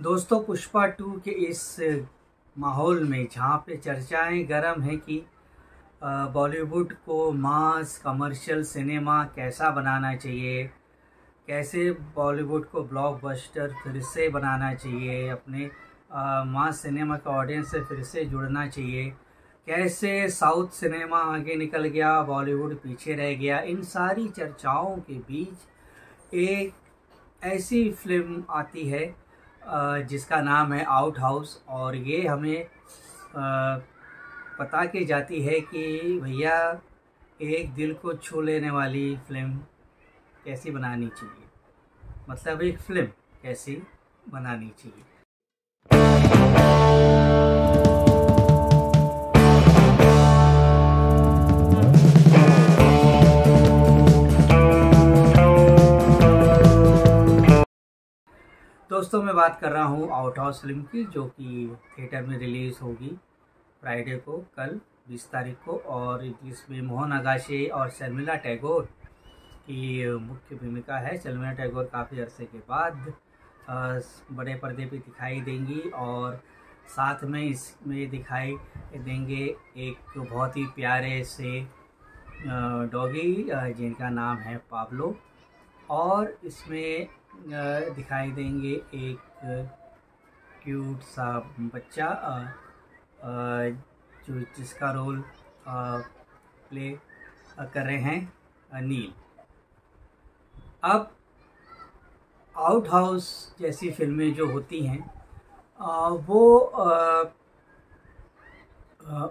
दोस्तों, पुष्पा 2 के इस माहौल में जहाँ पे चर्चाएं गर्म हैं कि बॉलीवुड को मास कमर्शियल सिनेमा कैसा बनाना चाहिए, कैसे बॉलीवुड को ब्लॉकबस्टर फिर से बनाना चाहिए, अपने मास सिनेमा का ऑडियंस से फिर से जुड़ना चाहिए, कैसे साउथ सिनेमा आगे निकल गया, बॉलीवुड पीछे रह गया। इन सारी चर्चाओं के बीच एक ऐसी फिल्म आती है जिसका नाम है आउट हाउस, और ये हमें पता की जाती है कि भैया एक दिल को छू लेने वाली फिल्म कैसी बनानी चाहिए, मतलब एक फिल्म कैसी बनानी चाहिए। दोस्तों, मैं बात कर रहा हूँ आउट हाउस फिल्म की, जो कि थिएटर में रिलीज़ होगी फ्राइडे को, कल 20 तारीख को। और इसमें मोहन आगाशे और शर्मिला टैगोर की मुख्य भूमिका है। शर्मिला टैगोर काफ़ी अरसे के बाद बड़े पर्दे पे दिखाई देंगी, और साथ में इसमें दिखाई देंगे एक बहुत ही प्यारे से डॉगी जिनका नाम है पाब्लो, और इसमें दिखाई देंगे एक क्यूट सा बच्चा जिसका रोल प्ले कर रहे हैं नील। अब आउट हाउस जैसी फिल्में जो होती हैं वो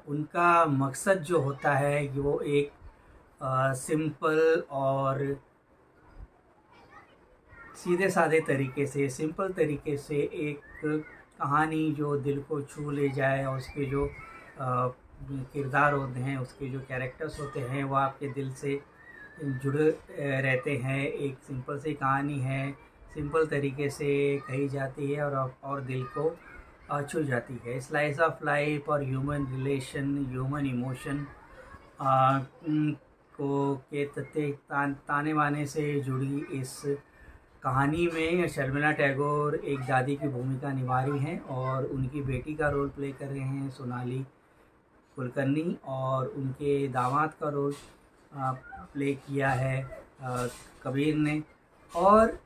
उनका मकसद जो होता है कि वो एक सिंपल और सीधे साधे तरीके से, सिंपल तरीके से एक कहानी जो दिल को छू ले जाए, और उसके जो किरदार होते हैं, उसके जो कैरेक्टर्स होते हैं, वो आपके दिल से जुड़े रहते हैं। एक सिंपल सी कहानी है, सिंपल तरीके से कही जाती है और दिल को छू जाती है। स्लाइस ऑफ लाइफ और ह्यूमन रिलेशन, ह्यूमन इमोशन को के ताने बाने से जुड़ी इस कहानी में शर्मिला टैगोर एक दादी की भूमिका निभा रही हैं, और उनकी बेटी का रोल प्ले कर रहे हैं सोनाली कुलकर्णी, और उनके दामाद का रोल प्ले किया है कबीर ने। और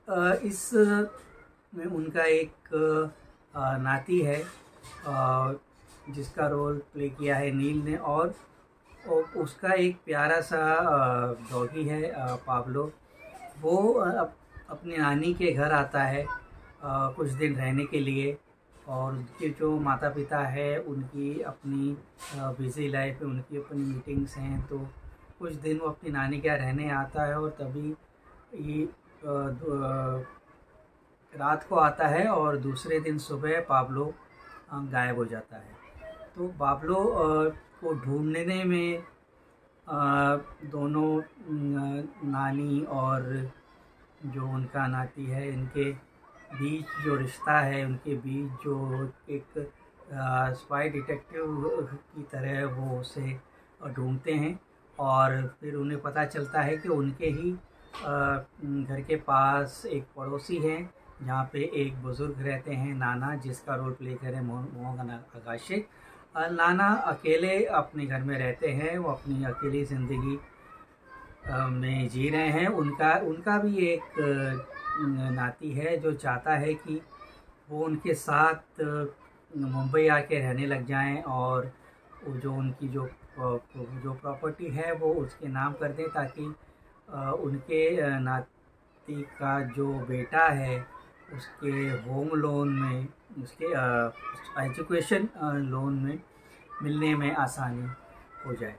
इस में उनका एक नाती है जिसका रोल प्ले किया है नील ने, और उसका एक प्यारा सा डॉगी है पाब्लो। वो अपनी नानी के घर आता है कुछ दिन रहने के लिए, और उनके जो माता पिता है उनकी अपनी बिज़ी लाइफ है, उनकी अपनी मीटिंग्स हैं, तो कुछ दिन वो अपनी नानी के यहाँ रहने आता है, और तभी ये रात को आता है, और दूसरे दिन सुबह पाब्लो गायब हो जाता है। तो पाब्लो को ढूंढने में दोनों नानी और जो उनका नाती है, इनके बीच जो रिश्ता है, उनके बीच जो एक स्पाई डिटेक्टिव की तरह वो उसे ढूंढते हैं, और फिर उन्हें पता चलता है कि उनके ही घर के पास एक पड़ोसी हैं जहाँ पे एक बुज़ुर्ग रहते हैं, नाना, जिसका रोल प्ले करे मोहन आगाशे। नाना अकेले अपने घर में रहते हैं, वो अपनी अकेली ज़िंदगी में जी रहे हैं। उनका भी एक नाती है जो चाहता है कि वो उनके साथ मुंबई आके रहने लग जाएं, और जो उनकी जो प्रॉपर्टी है वो उसके नाम कर दें, ताकि उनके नाती का जो बेटा है उसके होम लोन में, उसके एजुकेशन लोन में मिलने में आसानी हो जाए।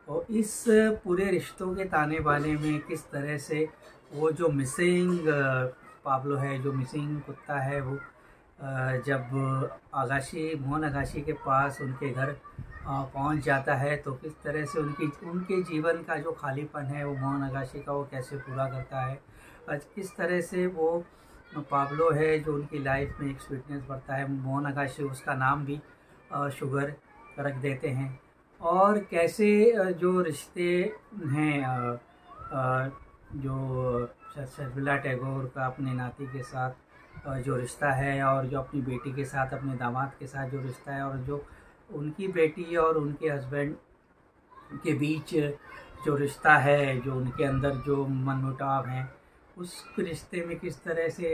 और इस पूरे रिश्तों के ताने बाने में किस तरह से वो जो मिसिंग पाब्लो है, जो मिसिंग कुत्ता है, वो जब मोहन आगाशे के पास उनके घर पहुंच जाता है, तो किस तरह से उनके जीवन का जो खालीपन है वो मोहन आगाशे का वो कैसे पूरा करता है। किस तरह से वो पाब्लो है जो उनकी लाइफ में एक स्वीटनेस भरता है। मोहन आगाशे उसका नाम भी शुगर रख देते हैं, और कैसे जो रिश्ते हैं जो शर्मिला टैगोर का अपने नाती के साथ जो रिश्ता है, और जो अपनी बेटी के साथ, अपने दामाद के साथ जो रिश्ता है, और जो उनकी बेटी और उनके हस्बैंड के बीच जो रिश्ता है, जो उनके अंदर जो मनमुटाव हैं, उस रिश्ते में किस तरह से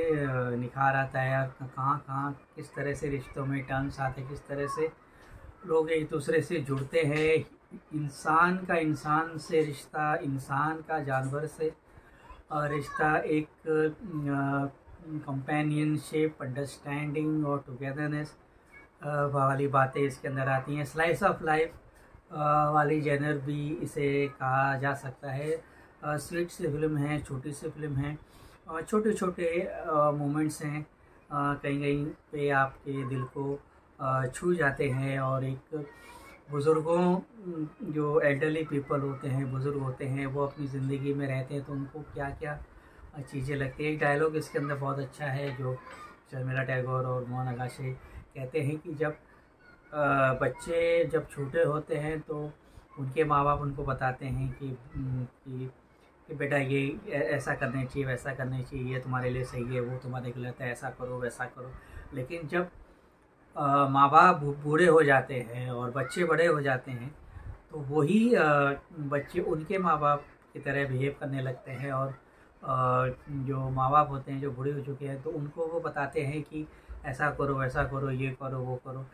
निखार आता है, और कहाँ कहाँ किस तरह से रिश्तों में टर्न्स आते हैं, किस तरह से लोग एक दूसरे से जुड़ते हैं, इंसान का इंसान से रिश्ता, इंसान का जानवर से रिश्ता, एक कंपेनियनशिप, अंडरस्टैंडिंग और टुगेदरनेस वाली बातें इसके अंदर आती हैं। स्लाइस ऑफ लाइफ वाली जेनर भी इसे कहा जा सकता है। स्वीट सी फिल्म है, छोटी सी फिल्म है, और छोटे छोटे मोमेंट्स हैं, कहीं कहीं पे आपके दिल को छू जाते हैं। और एक बुज़ुर्गों, जो एल्डरली पीपल होते हैं, बुज़ुर्ग होते हैं, वो अपनी ज़िंदगी में रहते हैं तो उनको क्या क्या चीज़ें लगती हैं। एक डायलॉग इसके अंदर बहुत अच्छा है जो शर्मिला टैगोर और मोहन नगाशे कहते हैं कि जब बच्चे जब छोटे होते हैं तो उनके माँ बाप उनको बताते हैं कि बेटा ये ऐसा करना चाहिए, वैसा करना चाहिए, ये तुम्हारे लिए सही है, वो तुम्हारे गलत है, ऐसा करो वैसा करो। लेकिन जब माँ बाप बूढ़े हो जाते हैं और बच्चे बड़े हो जाते हैं तो वही बच्चे उनके माँ बाप की तरह बिहेव करने लगते हैं। और जो माँ बाप होते हैं जो बूढ़े हो चुके हैं तो उनको वो बताते हैं कि ऐसा करो, वैसा करो, ये करो, वो करो।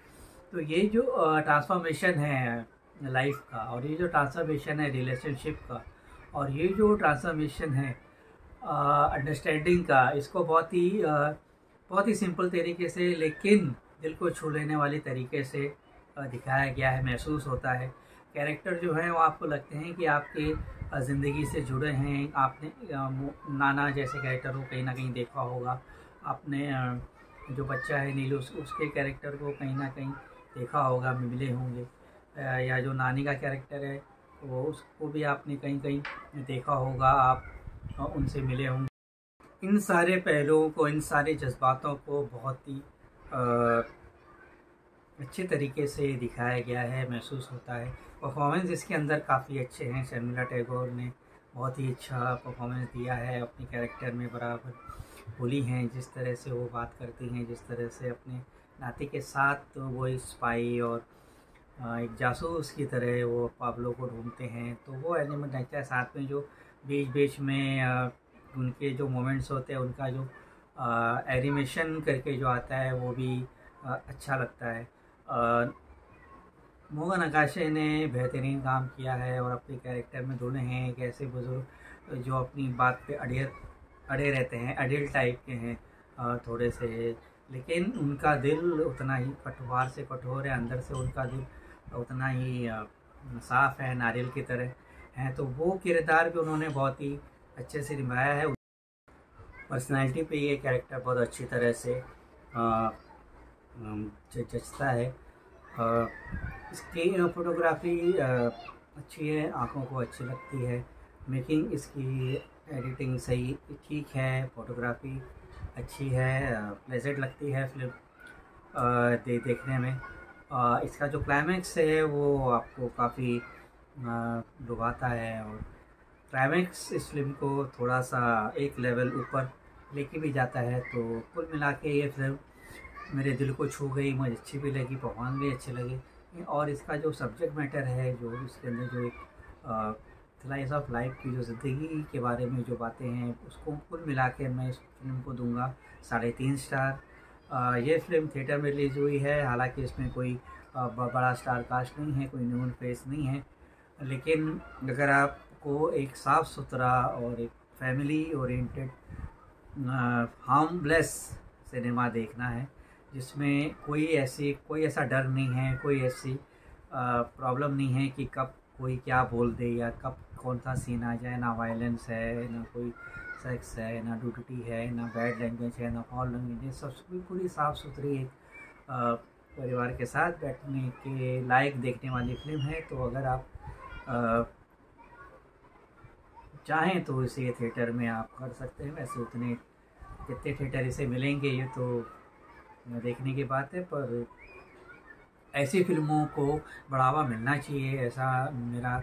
तो ये जो ट्रांसफॉर्मेशन है लाइफ का, और ये जो ट्रांसफॉर्मेशन है रिलेशनशिप का, और ये जो ट्रांसफॉर्मेशन है अंडरस्टैंडिंग का, इसको बहुत ही सिंपल तरीके से लेकिन दिल को छू लेने वाली तरीके से दिखाया गया है, महसूस होता है। कैरेक्टर जो हैं वो आपको लगते हैं कि आपके ज़िंदगी से जुड़े हैं। आपने नाना जैसे कैरेक्टर को कहीं ना कहीं देखा होगा, आपने जो बच्चा है नीलू, उसके कैरेक्टर को कहीं ना कहीं देखा होगा, मिले होंगे, या जो नानी का कैरेक्टर है वो उसको भी आपने कहीं कहीं देखा होगा, आप उनसे मिले होंगे। इन सारे पहलुओं को, इन सारे जज्बातों को बहुत ही अच्छे तरीके से दिखाया गया है, महसूस होता है। परफॉर्मेंस इसके अंदर काफ़ी अच्छे हैं। शर्मिला टैगोर ने बहुत ही अच्छा परफॉर्मेंस दिया है, अपने कैरेक्टर में बराबर बोली हैं, जिस तरह से वो बात करती हैं, जिस तरह से अपने नाती के साथ तो वो स्पाई और एक जासूस की तरह वो पाब्लो को ढूंढते हैं, तो वो एलिमेंट लगता है। साथ में जो बीच बीच में उनके जो मोमेंट्स होते हैं, उनका जो एनिमेशन करके जो आता है वो भी अच्छा लगता है। मोहन नगाशे ने बेहतरीन काम किया है, और अपने कैरेक्टर में दोनों हैं एक ऐसे बुज़ुर्ग जो अपनी बात पे अड़े रहते हैं, अडल्ट टाइप के हैं थोड़े से, लेकिन उनका दिल उतना ही कठोर से कठोर है, अंदर से उनका दिल उतना ही साफ़ है, नारियल की तरह है। तो वो किरदार भी उन्होंने बहुत ही अच्छे से निभाया है। पर्सनैलिटी पे ये कैरेक्टर बहुत अच्छी तरह से जचता है। इसकी फोटोग्राफी अच्छी है, आँखों को अच्छी लगती है। मेकिंग इसकी एडिटिंग सही ठीक है, फोटोग्राफी अच्छी है, प्लेजेंट लगती है फिल्म देखने में। इसका जो क्लाइमैक्स है वो आपको काफ़ी लुभाता है, और क्लाइमैक्स इस फिल्म को थोड़ा सा एक लेवल ऊपर लेके भी जाता है। तो कुल मिला के ये फिल्म मेरे दिल को छू गई, मुझे अच्छी भी लगी, परफॉर्मेंस भी अच्छे लगे। और इसका जो सब्जेक्ट मैटर है, जो इसके अंदर जो एक स्लाइस ऑफ लाइफ की जो ज़िंदगी के बारे में जो बातें हैं, उसको कुल मिला के मैं इस फिल्म को दूंगा 3.5 स्टार। ये फिल्म थिएटर में रिलीज़ हुई है, हालांकि इसमें कोई बड़ा स्टार कास्ट नहीं है, कोई न्यून फेस नहीं है, लेकिन अगर आपको एक साफ़ सुथरा और एक फैमिली ओरिएंटेड हार्मलेस सिनेमा देखना है, जिसमें कोई ऐसा डर नहीं है, कोई ऐसी प्रॉब्लम नहीं है कि कब कोई क्या बोल दे या कब कौन सा सीन आ जाए, ना वायलेंस है, ना कोई सेक्स है, ना न्यूडिटी है, ना बैड लैंग्वेज है, ना फॉल लैंग्वेज है, सब पूरी साफ़ सुथरी एक परिवार के साथ बैठने के लायक देखने वाली फिल्म है। तो अगर आप चाहें तो इसे थिएटर में आप कर सकते हैं। वैसे उतने कितने थिएटर इसे मिलेंगे ये तो देखने की बात है, पर ऐसी फिल्मों को बढ़ावा मिलना चाहिए, ऐसा मेरा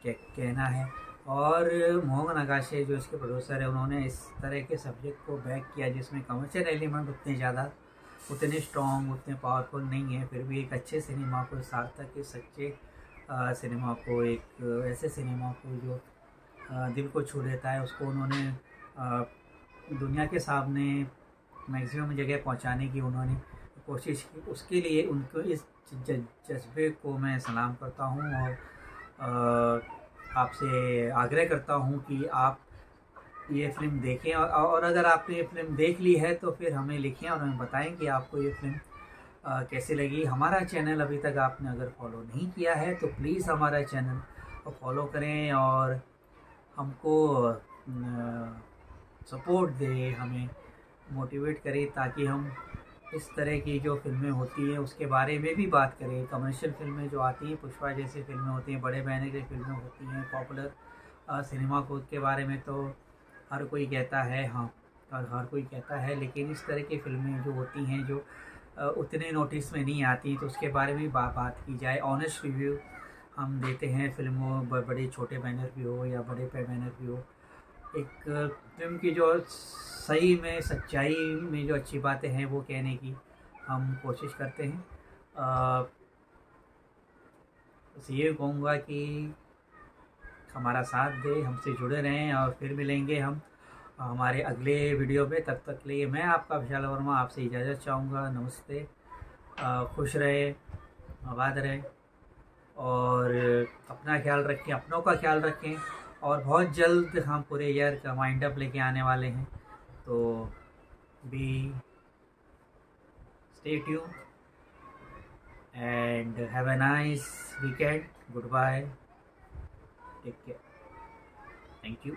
कहना है। और मोहन नगाशे जो इसके प्रोड्यूसर है, उन्होंने इस तरह के सब्जेक्ट को बैक किया जिसमें कमर्शियल एलिमेंट उतने स्ट्रॉन्ग, उतने पावरफुल नहीं है, फिर भी एक अच्छे सिनेमा को, सार्थक के सच्चे सिनेमा को, एक ऐसे सिनेमा को जो दिल को छू लेता है, उसको उन्होंने दुनिया के सामने मैक्सिमम जगह पहुंचाने की उन्होंने कोशिश की। उसके लिए उनको इस जज्बे को मैं सलाम करता हूं और आपसे आग्रह करता हूं कि आप ये फ़िल्म देखें और अगर आपने ये फ़िल्म देख ली है तो फिर हमें लिखें और हमें बताएं कि आपको ये फ़िल्म कैसे लगी। हमारा चैनल अभी तक आपने अगर फॉलो नहीं किया है तो प्लीज़ हमारा चैनल को फॉलो करें और हमको सपोर्ट दें, हमें मोटिवेट करें ताकि हम इस तरह की जो फिल्में होती हैं उसके बारे में भी बात करें। कमर्शियल फिल्में जो आती हैं, पुष्पा जैसी फिल्में होती हैं, बड़े बैनर की फिल्में होती हैं, पॉपुलर सिनेमा को के बारे में तो हर कोई कहता है, हाँ, और हर कोई कहता है, लेकिन इस तरह की फिल्में जो होती हैं जो उतने नोटिस में नहीं आती, तो उसके बारे में बात की जाए। ऑनेस्ट रिव्यू हम देते हैं फिल्मों, बड़े छोटे बैनर भी हो या बड़े बैनर भी हो। एक फिल्म की जो सही में, सच्चाई में जो अच्छी बातें हैं वो कहने की हम कोशिश करते हैं। बस ये कहूँगा कि हमारा साथ दें, हमसे जुड़े रहें और फिर मिलेंगे हम हमारे अगले वीडियो में। तब तक के लिए मैं आपका विशाल वर्मा आपसे इजाज़त चाहूँगा। नमस्ते, खुश रहे, आबाद रहें और अपना ख्याल रखें, अपनों का ख्याल रखें। और बहुत जल्द हम पूरे ईयर का वाइंड अप लेके आने वाले हैं, तो be stay tuned and have a nice weekend. Good bye, take care, thank you.